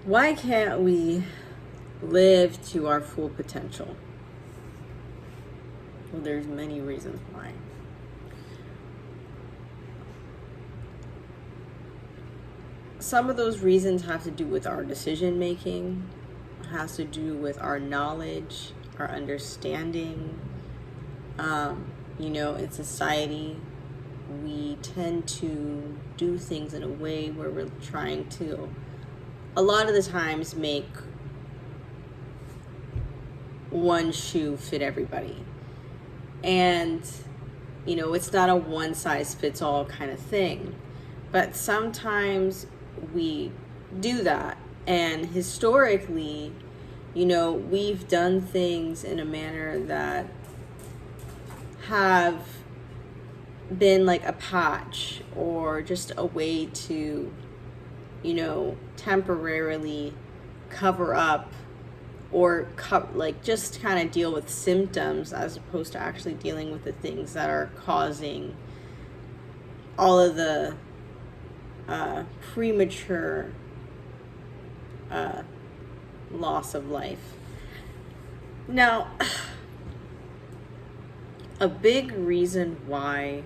Why can't we live to our full potential? Well, there's many reasons why. Some of those reasons have to do with our decision making, has to do with our knowledge, our understanding. In society, we tend to do things in a way where we're trying to, a lot of the times, make one shoe fit everybody. And, it's not a one size fits all kind of thing. But sometimes we do that. And historically, we've done things in a manner that have been like a patch or just a way to, temporarily cover up or just kind of deal with symptoms as opposed to actually dealing with the things that are causing all of the premature loss of life. Now, a big reason why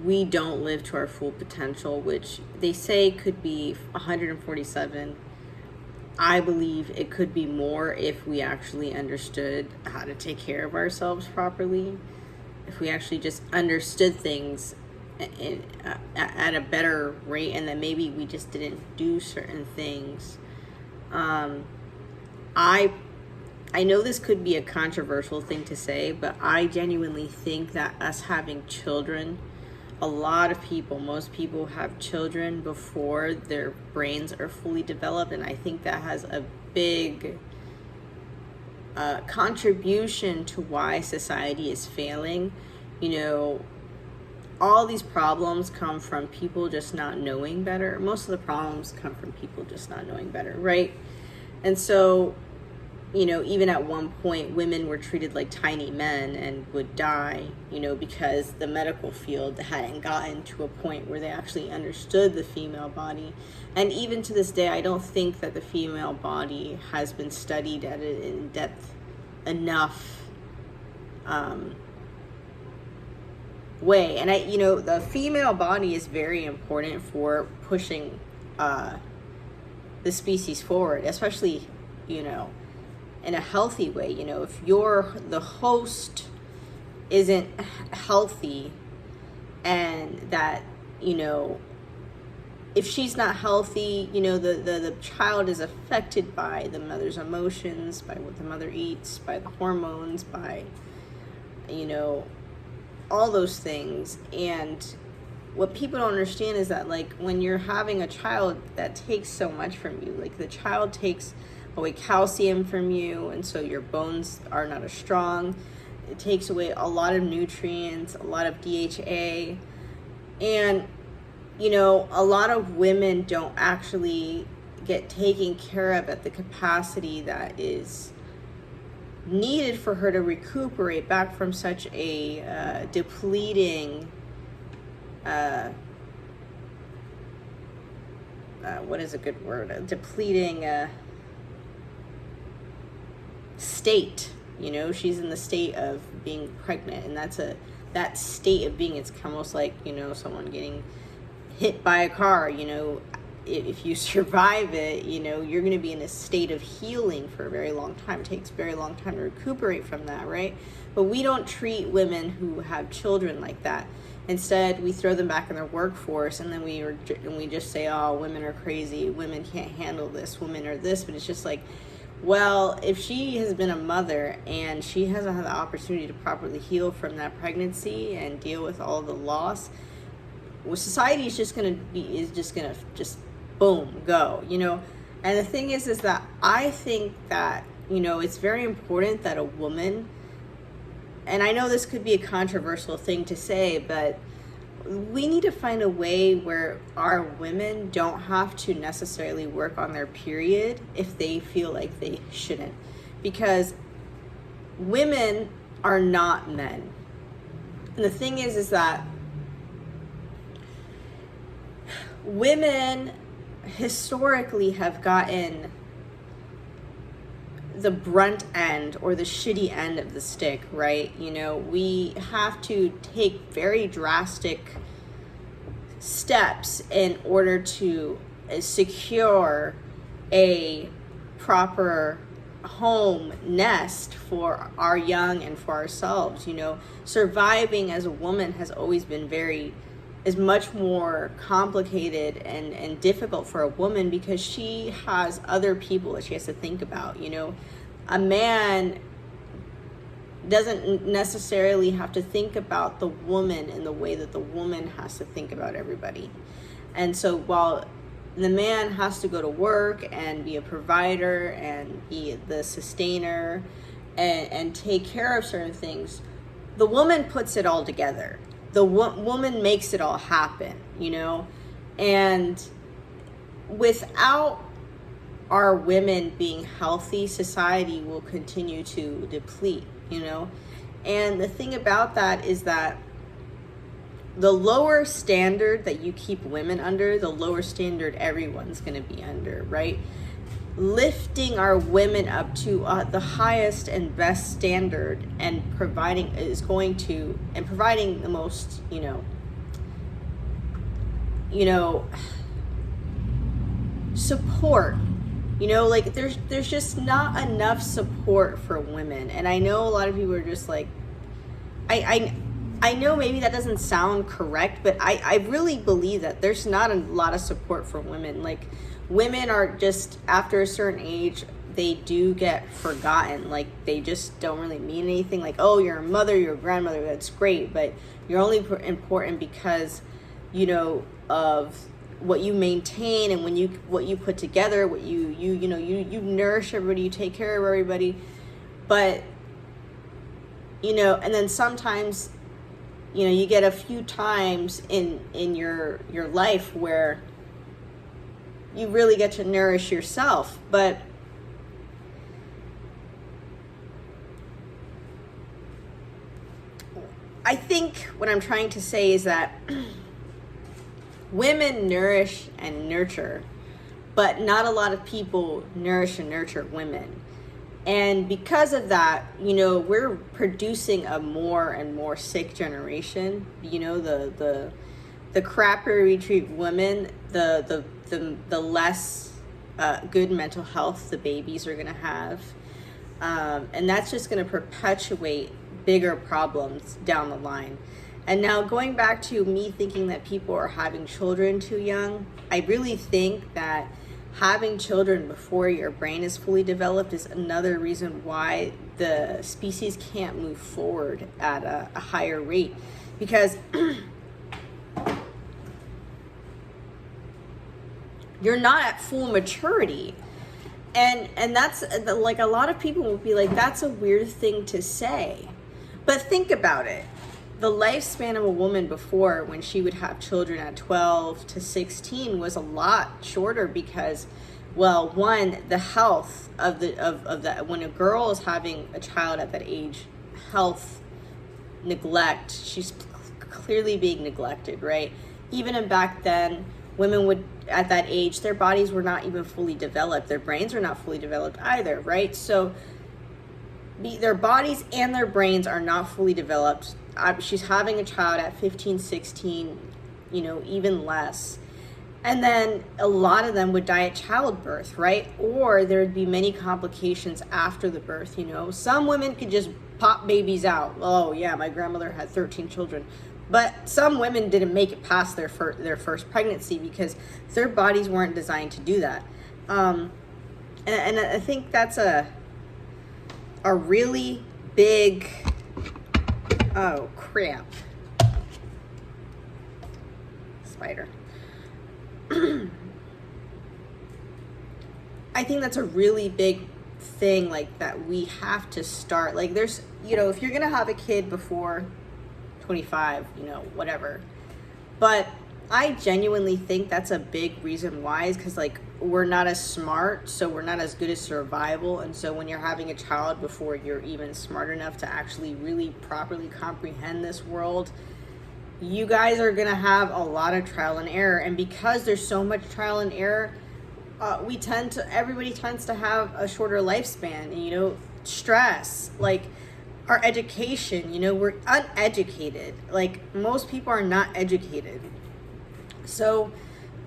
we don't live to our full potential, which they say could be 147, I believe it could be more if we actually understood how to take care of ourselves properly, if we actually just understood things at a better rate, and then maybe we just didn't do certain things. I know this could be a controversial thing to say, but I genuinely think that us having children, a lot of people, most people have children before their brains are fully developed, and I think that has a big contribution to why society is failing. All these problems come from people just not knowing better. Most of the problems come from people just not knowing better, right? And so, even at one point, women were treated like tiny men and would die, because the medical field hadn't gotten to a point where they actually understood the female body. And even to this day, I don't think that the female body has been studied at an in-depth enough way. And the female body is very important for pushing the species forward, especially, in a healthy way. If the host isn't healthy, and that, if she's not healthy, the child is affected by the mother's emotions, by what the mother eats, by the hormones, by, all those things. And what people don't understand is that, when you're having a child, that takes so much from you. The child takes away calcium from you, and so your bones are not as strong. It takes away a lot of nutrients, a lot of DHA, and a lot of women don't actually get taken care of at the capacity that is needed for her to recuperate back from such a depleting what is a good word? A depleting state. She's in the state of being pregnant, and that state of being, it's almost like, someone getting hit by a car. If you survive it, you're going to be in a state of healing for a very long time. It takes a very long time to recuperate from that, right? But we don't treat women who have children like that. Instead, we throw them back in their workforce, and then we just say, oh, women are crazy, women can't handle this, women are this. But it's just like, well, if she has been a mother and she hasn't had the opportunity to properly heal from that pregnancy and deal with all the loss, well, society is just gonna boom, go, And the thing is that I think that, it's very important that a woman, and I know this could be a controversial thing to say, but we need to find a way where our women don't have to necessarily work on their period if they feel like they shouldn't. Because women are not men. And the thing is that women historically have gotten the brunt end or the shitty end of the stick, right? You know, we have to take very drastic steps in order to secure a proper home nest for our young and for ourselves. You know, surviving as a woman has always been is much more complicated and difficult for a woman because she has other people that she has to think about. You know, a man doesn't necessarily have to think about the woman in the way that the woman has to think about everybody. And so while the man has to go to work and be a provider and be the sustainer and take care of certain things, the woman puts it all together. The woman makes it all happen, you know? And without our women being healthy, society will continue to deplete, you know? And the thing about that is that the lower standard that you keep women under, the lower standard everyone's going to be under, right? Lifting our women up to the highest and best standard and providing the most, support. You know, like there's just not enough support for women. And I know a lot of people are just like, I know maybe that doesn't sound correct, but I really believe that there's not a lot of support for women. Like, women are just, after a certain age, they do get forgotten. Like, they just don't really mean anything. Like, oh, you're a mother, you're a grandmother, that's great, but you're only important because, you know, of what you maintain and what you put together, what you nourish everybody, you take care of everybody. But, you know, and then sometimes, you know, you get a few times in your life where you really get to nourish yourself. But I think what I'm trying to say is that women nourish and nurture, but not a lot of people nourish and nurture women. And because of that, you know, we're producing a more and more sick generation. You know, the crappier we treat women, the less good mental health the babies are going to have. And that's just going to perpetuate bigger problems down the line. And now, going back to me thinking that people are having children too young, I really think that having children before your brain is fully developed is another reason why the species can't move forward at a higher rate. Because you're not at full maturity. And that's, like, a lot of people will be like, that's a weird thing to say. But think about it. The lifespan of a woman before, when she would have children at 12 to 16, was a lot shorter because, well, one, the health of that, when a girl is having a child at that age, health neglect, she's clearly being neglected, right? Even back then, women would, at that age, their bodies were not even fully developed. Their brains were not fully developed either, right? So their bodies and their brains are not fully developed. She's having a child at 15, 16, you know, even less. And then a lot of them would die at childbirth, right? Or there'd be many complications after the birth, you know. Some women could just pop babies out. Oh, yeah, my grandmother had 13 children. But some women didn't make it past their first pregnancy because their bodies weren't designed to do that. And I think that's a really big... Oh, crap. Spider. I think that's a really big thing, like, that we have to start. Like, there's, you know, if you're going to have a kid before 25, you know, whatever. But I genuinely think that's a big reason why, is because, like, we're not as smart, so we're not as good at survival. And so when you're having a child before you're even smart enough to actually really properly comprehend this world, you guys are gonna have a lot of trial and error, and because there's so much trial and error, everybody tends to have a shorter lifespan. And stress, like our education, we're uneducated. Like, most people are not educated. So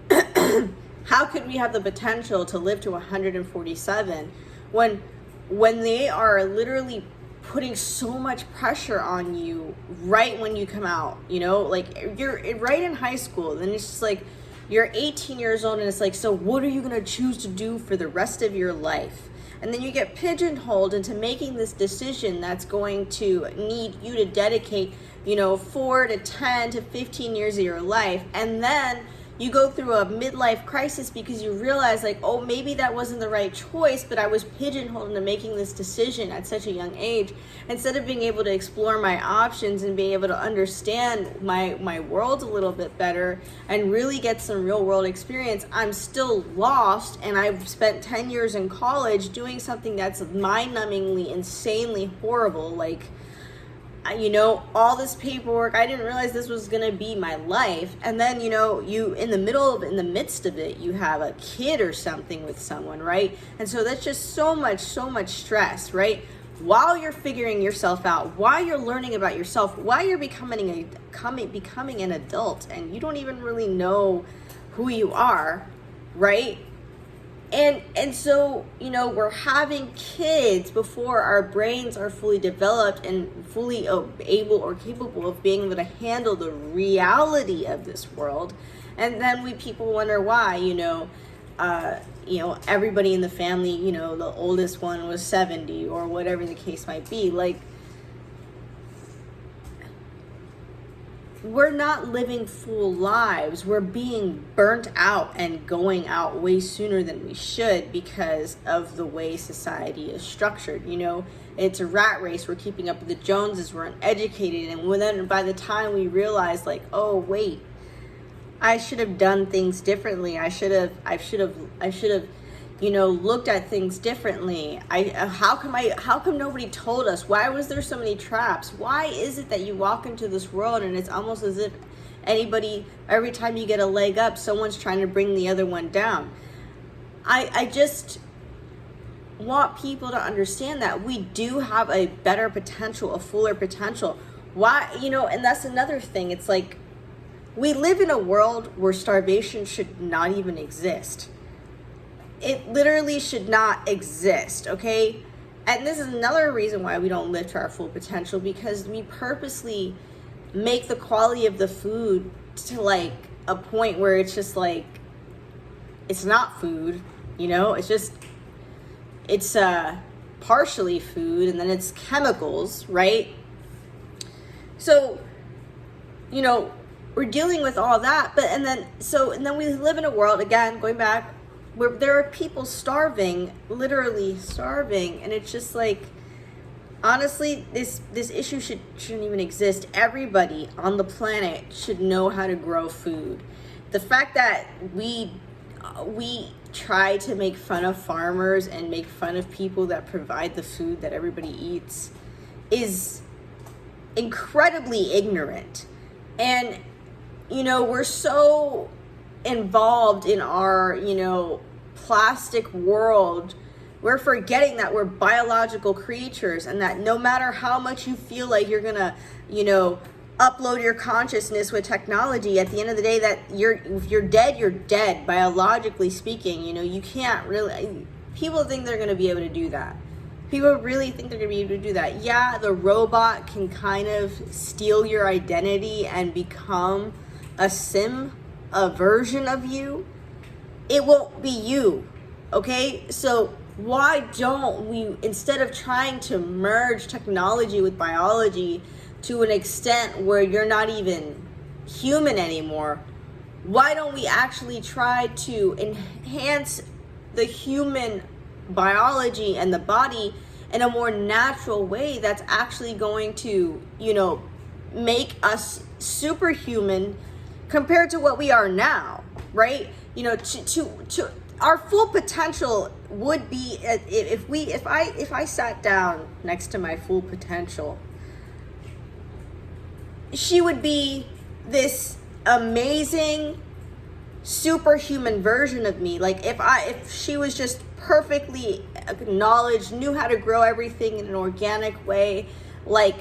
how could we have the potential to live to 147 when they are literally putting so much pressure on you right when you come out? Like, you're right in high school, then it's just like you're 18 years old, and it's like, so what are you going to choose to do for the rest of your life? And then you get pigeonholed into making this decision that's going to need you to dedicate 4 to 10 to 15 years of your life. And then you go through a midlife crisis because you realize, like, oh, maybe that wasn't the right choice, but I was pigeonholed into making this decision at such a young age. Instead of being able to explore my options and being able to understand my world a little bit better and really get some real world experience, I'm still lost, and I've spent 10 years in college doing something that's mind-numbingly, insanely horrible. Like, all this paperwork, I didn't realize this was gonna be my life. And then you in the midst of it, you have a kid or something with someone, right? And so that's just so much stress, right? While you're figuring yourself out, while you're learning about yourself, while you're becoming an adult, and you don't even really know who you are, right? And so, we're having kids before our brains are fully developed and fully able or capable of being able to handle the reality of this world. And then people wonder why, everybody in the family, the oldest one was 70 or whatever the case might be. Like, we're not living full lives. We're being burnt out and going out way sooner than we should because of the way society is structured. It's a rat race. We're keeping up with the Joneses. We're uneducated. And then by the time we realize, like, oh, wait, I should have done things differently. I should have looked at things differently. How come nobody told us? Why was there so many traps? Why is it that you walk into this world and it's almost as if every time you get a leg up, someone's trying to bring the other one down? I just want people to understand that we do have a better potential, a fuller potential. Why, and that's another thing. It's like, we live in a world where starvation should not even exist. It literally should not exist, okay? And this is another reason why we don't live to our full potential, because we purposely make the quality of the food to like a point where it's just like, it's not food, it's partially food, and then it's chemicals, right? So, we're dealing with all that, and then we live in a world, again, going back, where there are people starving, literally starving, and it's just like, honestly, this issue shouldn't even exist. Everybody on the planet should know how to grow food. The fact that we try to make fun of farmers and make fun of people that provide the food that everybody eats is incredibly ignorant. And we're so involved in our plastic world, we're forgetting that we're biological creatures, and that no matter how much you feel like you're gonna upload your consciousness with technology, at the end of the day, that if you're dead biologically speaking. You can't really, people think they're gonna be able to do that. People really think they're gonna be able to do that. Yeah, the robot can kind of steal your identity and become a version of you. It won't be you, okay? So why don't we, instead of trying to merge technology with biology to an extent where you're not even human anymore, why don't we actually try to enhance the human biology and the body in a more natural way that's actually going to, make us superhuman compared to what we are now, right? To our full potential would be, if I sat down next to my full potential, she would be this amazing superhuman version of me. Like if she was just perfectly acknowledged, knew how to grow everything in an organic way, like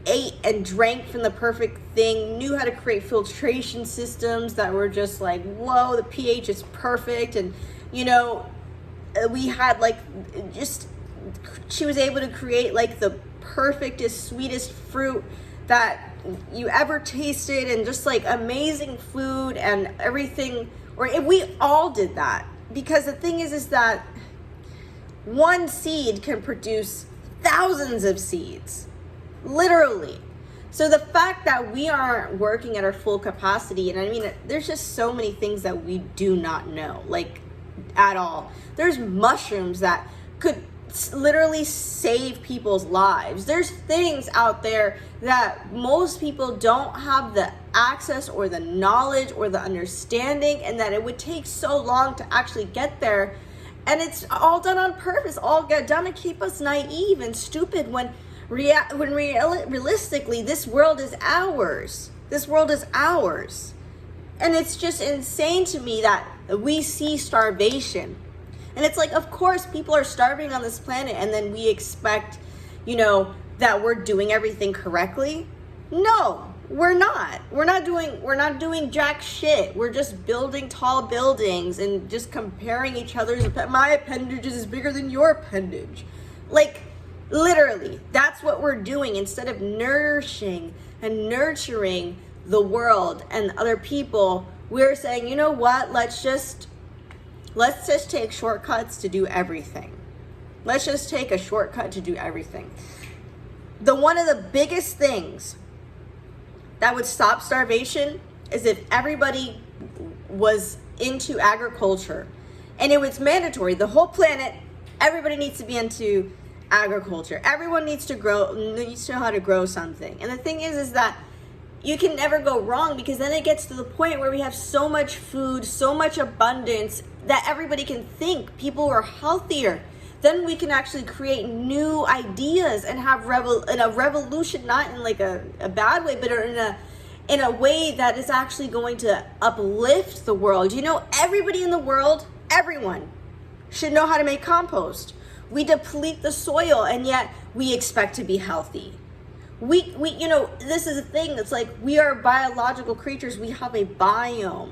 ate and drank from the perfect thing, knew how to create filtration systems that were just like, whoa, the pH is perfect. And we had like, just, she was able to create like the perfectest, sweetest fruit that you ever tasted, and just like amazing food and everything. Or if we all did that, because the thing is that one seed can produce thousands of seeds, literally. So the fact that we aren't working at our full capacity, and I mean, there's just so many things that we do not know, like at all. There's mushrooms that could literally save people's lives. There's things out there that most people don't have the access or the knowledge or the understanding, and that it would take so long to actually get there. And it's all done on purpose, all done to keep us naive and stupid, when realistically this world is ours. This world is ours. And it's just insane to me that we see starvation. And it's like, of course, people are starving on this planet, and then we expect, that we're doing everything correctly. No, we're not. We're not doing jack shit. We're just building tall buildings and just comparing each other's, my appendage is bigger than your appendage. Like, literally, that's what we're doing, instead of nourishing and nurturing the world and other people. We're saying, you know what, let's just take shortcuts to do everything. Let's just take a shortcut to do everything. One of the biggest things that would stop starvation is if everybody was into agriculture, and it was mandatory. The whole planet, everybody needs to be into agriculture. Everyone needs to know how to grow something. And the thing is that you can never go wrong, because then it gets to the point where we have so much food, so much abundance, that everybody can think. People are healthier. Then we can actually create new ideas and have a revolution, not in like a bad way, but in a way that is actually going to uplift the world. Everybody in the world, everyone should know how to make compost. We deplete the soil, and yet we expect to be healthy. We this is a thing. It's like, we are biological creatures. We have a biome.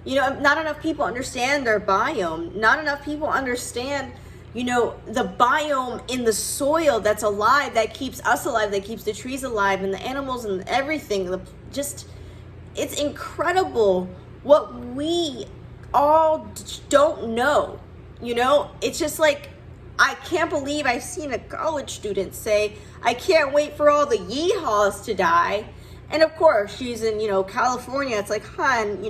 Not enough people understand their biome. Not enough people understand, the biome in the soil that's alive, that keeps us alive, that keeps the trees alive, and the animals and everything. It's incredible what we all don't know. It's just like, I can't believe I've seen a college student say, I can't wait for all the yeehaws to die. And of course, she's in, California. It's like, hon,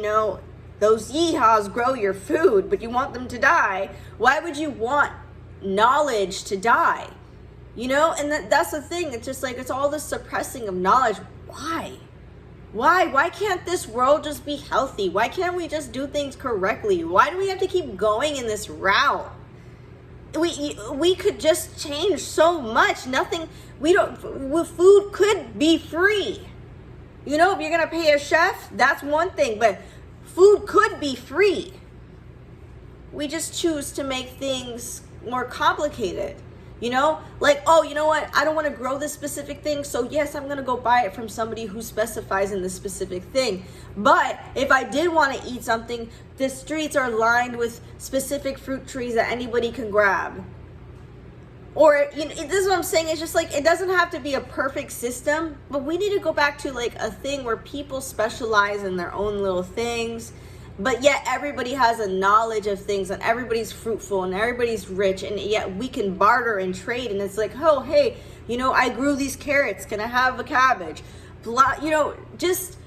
those yeehaws grow your food, but you want them to die. Why would you want knowledge to die? And that's the thing. It's just like, it's all this suppressing of knowledge. Why can't this world just be healthy? Why can't we just do things correctly? Why do we have to keep going in this route? We could just change so much. Food could be free. If you're going to pay a chef, that's one thing, but food could be free. We just choose to make things more complicated. Like, oh, you know what? I don't want to grow this specific thing, so yes, I'm going to go buy it from somebody who specifies in this specific thing. But if I did want to eat something, the streets are lined with specific fruit trees that anybody can grab. Or, this is what I'm saying. It's just like, it doesn't have to be a perfect system, but we need to go back to like a thing where people specialize in their own little things, but yet everybody has a knowledge of things, and everybody's fruitful, and everybody's rich, and yet we can barter and trade. And it's like, oh, hey, I grew these carrots. Can I have a cabbage? Just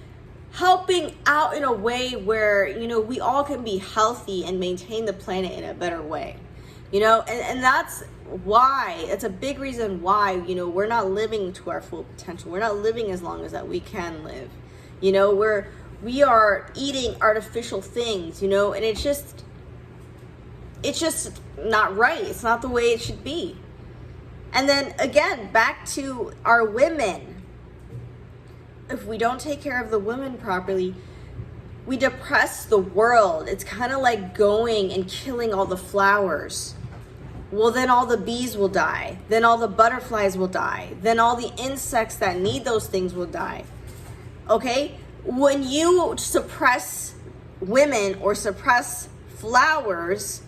helping out in a way where, we all can be healthy and maintain the planet in a better way. And that's why, it's a big reason why, we're not living to our full potential. We're not living as long as that we can live. We are eating artificial things, and it's just not right. It's not the way it should be. And then again, back to our women. if we don't take care of the women properly, we depress the world. It's kind of like going and killing all the flowers. Well, then all the bees will die. Then all the butterflies will die. Then all the insects that need those things will die. Okay? When you suppress women or suppress flowers,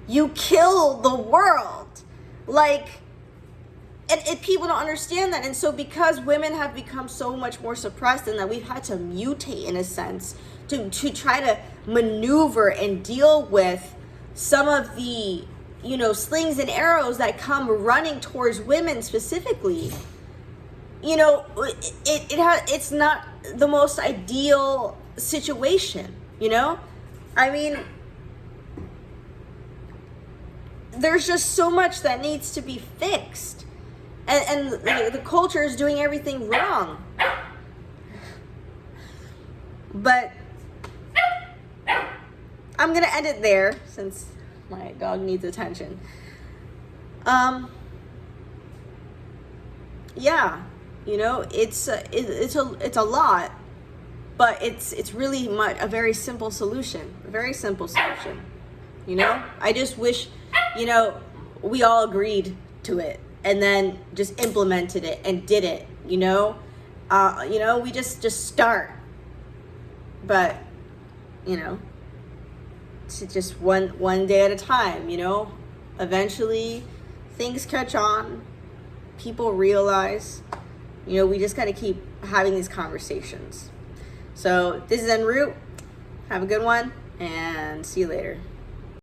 you kill the world. Like, and people don't understand that. And so because women have become so much more suppressed, and that we've had to mutate in a sense to try to maneuver and deal with some of the, you know, slings and arrows that come running towards women specifically, you know, it's not the most ideal situation, you know? I mean, there's just so much that needs to be fixed. And the culture is doing everything wrong. But I'm going to end it there since my dog needs attention. Yeah, you know, it's a lot, but it's really a very simple solution. A very simple solution. You know, I just wish, you know, we all agreed to it and then just implemented it and did it, you know? We just start. But, you know, it's just one day at a time, you know? Eventually things catch on. People realize, you know, we just got to keep having these conversations. So this is En Route. Have a good one and see you later.